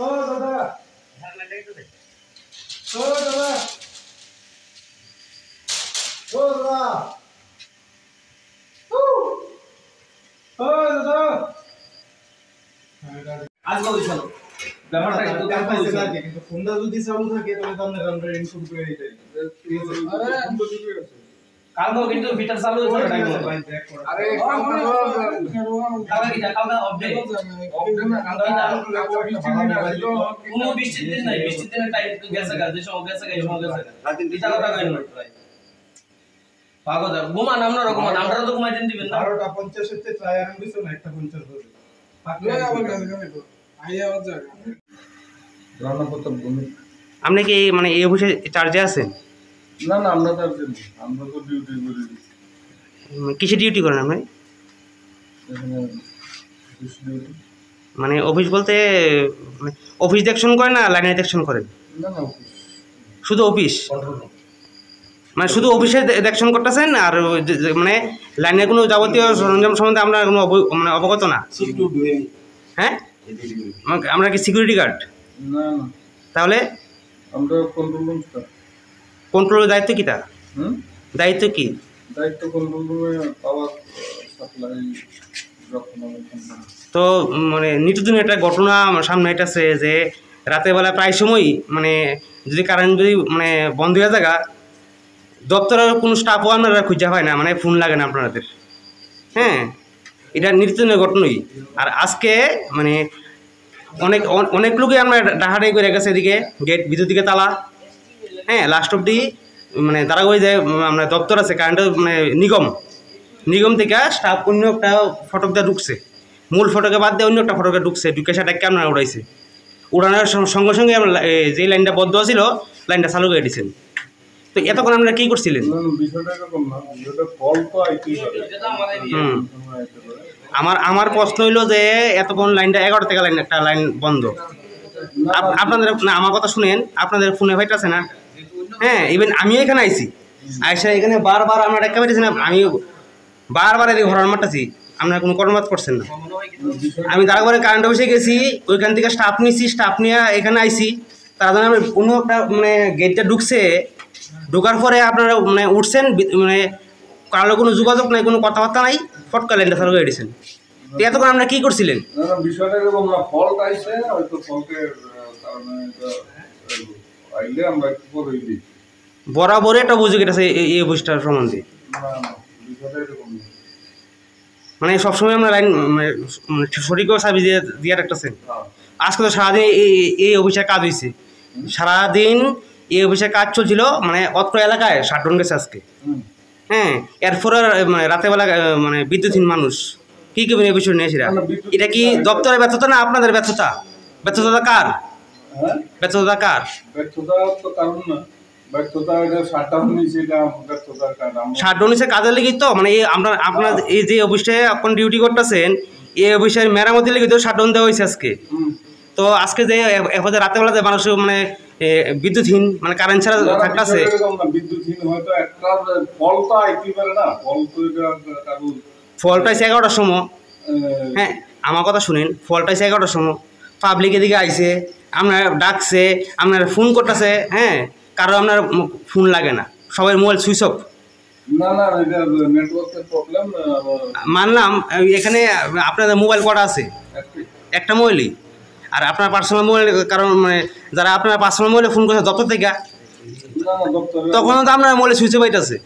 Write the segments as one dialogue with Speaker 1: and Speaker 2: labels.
Speaker 1: ও দাদা ও দাদা ও দাদা ও দাদা
Speaker 2: আজ কবে চলো ব্যাপারটা কিন্তু কালকে হইছে
Speaker 1: না কিন্তু ফোনটা যদি চালু থাকে তাহলে তো আমরা রান্নার ইনপুট করে দিই আরে ফোন তো ঠিক আছে
Speaker 2: কালকে কিন্তু ফিটার চালু হইছে টাইম
Speaker 1: আরে
Speaker 2: কালকে কি কালকে আপডেট
Speaker 1: না
Speaker 2: কোনো বৃষ্টির দিন নাই বৃষ্টির দিনে টাইম গেছে গা যে সময় গেছে গা এই সময় গেছে রাতে পিতা কথা কইন না পাগল ঘুমান আমরা তো ঘুমাই দিন দিবেন না
Speaker 1: 12টা 50 এর ট্রাই আরাম দিছো না একটা 50 হবে পাকলে আবার গান গাইবো আইয়া আওয়াজ জায়গা রান্না করতে ভূমি
Speaker 3: আপনি কি মানে এই অফিসে চার্জে আছেন?
Speaker 1: না না আমরা তো আমরা তো ডিউটি করি
Speaker 3: কিসে ডিউটি করেন আপনি?
Speaker 1: এখানে ডিউটি
Speaker 3: মানে অফিস বলতে মানে অফিস দেখশন করেন না লাইনে দেখশন করেন?
Speaker 1: না না অফিস
Speaker 3: শুধু অফিস
Speaker 1: কন্ট্রোল
Speaker 3: মানে শুধু অফিসে দেখশন করতেছেন আর মানে লাইনের কোনো যাবতীয় সরঞ্জাম সম্বন্ধে আমরা কোনো মানে অবগত না। হ্যাঁ আমরা কি সিকিউরিটি গার্ড?
Speaker 1: না না
Speaker 3: তাহলে
Speaker 1: আমরা কন্ট্রোল রুম স্টাফ।
Speaker 3: কন্ট্রোলের দায়িত্ব কি তা? দায়িত্ব কি?
Speaker 1: দায়িত্ব কন্ট্রোল রুমে পাওয়ার সাপ্লাই রক্ষণাবেক্ষণ।
Speaker 3: তো মানে নিত্যদিন একটা ঘটনা আমার সামনে এটাছে যে রাতের বেলা প্রায় সময়ই মানে যদি কারেন্ট যদি মানে বন্ধ হয়ে থাকা দপ্তরের কোনো স্টাফও আপনারা খুঁজে হয় না, মানে ফোন লাগে না আপনাদের। হ্যাঁ এটা নিত্যদিনের ঘটনাই। আর আজকে মানে অনেক লোকই আমরা ডাহাডাই করে গেছে, এদিকে গেট ভিতর দিকে তালা। হ্যাঁ লাস্ট অব্দি মানে তারা ওই যে আমরা দপ্তর আছে কারেন্টের মানে নিগম থেকে স্টাফ অন্য একটা ফটক দিয়ে ঢুকছে, মূল ফটকে বাদ দিয়ে অন্য একটা ফটকে ঢুকছে, ঢুকে সেটাকে আপনারা উড়াইছে। উড়ানোর সঙ্গে সঙ্গে আমরা যে লাইনটা বদ্ধ ছিল লাইনটা চালু করে দিয়েছেন। তো এতক্ষণ আপনারা কী করছিলেন? আমার প্রশ্ন হইলো যে এতক্ষণ লাইনটা 11 থেকে একটা লাইন বন্ধ, আপনাদের না আমার কথা শুনেন, আপনাদের ফোনে হইতেছে না? হ্যাঁ ইভেন আমি এখানে আইছি আইসা এখানে বারবার আমরা ডাক্কা পেয়েছি না, আমি বারবার এদিকে হরণ মারতেছি, আপনারা কোনো কর্মবাদ করছেন না। আমি তারপরে কারেন্ট অফিসে গেছি, ওইখান থেকে স্টাফ নিয়েছি, স্টাফ নিয়ে এখানে আইছি, তারা যেন কোনো একটা মানে গেটটা ঢুকছে, ঢোকার পরে আপনারা মানে উঠছেন, মানে কারোর কোনো যোগাযোগ নাই, কোনো কথাবার্তা নাই, ফটকা লাইনটা চালু করে দিয়েছেন। তো এতক্ষণ আমরা কী করছিলেন?
Speaker 1: বিষয়টা এরকম না, ফল্ট আইছে হয়তো ফল্টের কারণে আইলে আমরা একটু করে দিই।
Speaker 3: বরাবর একটা অভিযোগ আছে এই অফিসটার সম্বন্ধে, মানে সবসময় আমরা লাইন মানে সঠিকভাবে সার্ভিস দিয়ে রাখতেছেন। আজকে তো সারাদিন এই অফিসের কাজ হয়েছে, সারাদিন এই অফিসের কাজ চলছিল, মানে অত্র এলাকায় শাটডাউন গেছে আজকে। হ্যাঁ এরপরে মানে রাতেরবেলা মানে বিদ্যুৎহীন মানুষ কী করবেন এই বিষয় নিয়ে? এটা কি দপ্তরের ব্যর্থতা না আপনাদের ব্যর্থতা? ব্যর্থতা কার? ব্যর্থতা কার?
Speaker 1: ব্যর্থতা তো কারণ না, ব্যর্থতা এটা শাটডাউন নিছে, এটা ব্যর্থতার কারণ।
Speaker 3: শাটডাউন নিছে কাজের লেগে তো, মানে এই আপনার এই যে অফিসটায় এখন ডিউটি করতেছেন এই অফিসের মেরামতির লেগে তো শাটডাউন দেওয়া হয়েছে আজকে। তো আজকে যে এখন রাতেরবেলা যে মানুষ মানে বিদ্যুৎহীন মানে কারেন্ট ছাড়া থাকতেছে,
Speaker 1: বিদ্যুৎহীন হয়তো একটা ফল তো আইতে পারে না, ফল তো এটা কারণ
Speaker 3: ফলটা হয়েছে 11টার সময়। হ্যাঁ আমার কথা শুনেন, ফলটা হয়েছে 11টার সময়, পাবলিক এদিকে আইছে, আপনার ডাকছে, আপনার ফোন করতেছে। হ্যাঁ কারো আপনার ফোন লাগে না, সবাই মোবাইল সুইচ অফ।
Speaker 1: না না এটা নেটওয়ার্কের প্রবলেম।
Speaker 3: মানলাম এখানে আপনাদের মোবাইল কটা আছে? একটা মোবাইলই। আর আপনার পার্সোনাল মোবাইল কারণ মানে যারা আপনার পার্সোনাল মোবাইলে ফোন করছে দপ্তর থেকে, তখন তো আপনার মোবাইলে সুইচ অফ আছে।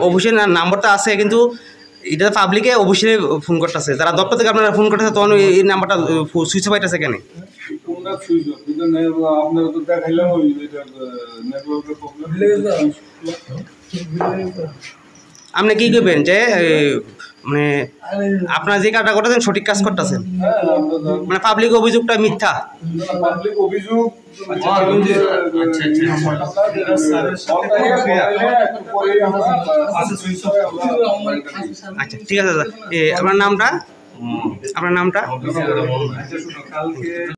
Speaker 3: অফিসের নাম্বারটা আছে, কিন্তু এটা পাবলিকে অফিসে ফোন করতেছে, যারা দপ্তর থেকে আপনারা ফোন করতেছে তখন এই নাম্বারটা সুইচ অফ আছে কেন? আপনি কি করবেন যে মানে আপনারা যে কাজটা করতেছেন সঠিক কাজ করতেছেন, মানে পাবলিক অভিযোগটা মিথ্যা? আচ্ছা ঠিক আছে দাদা, আপনার নামটা?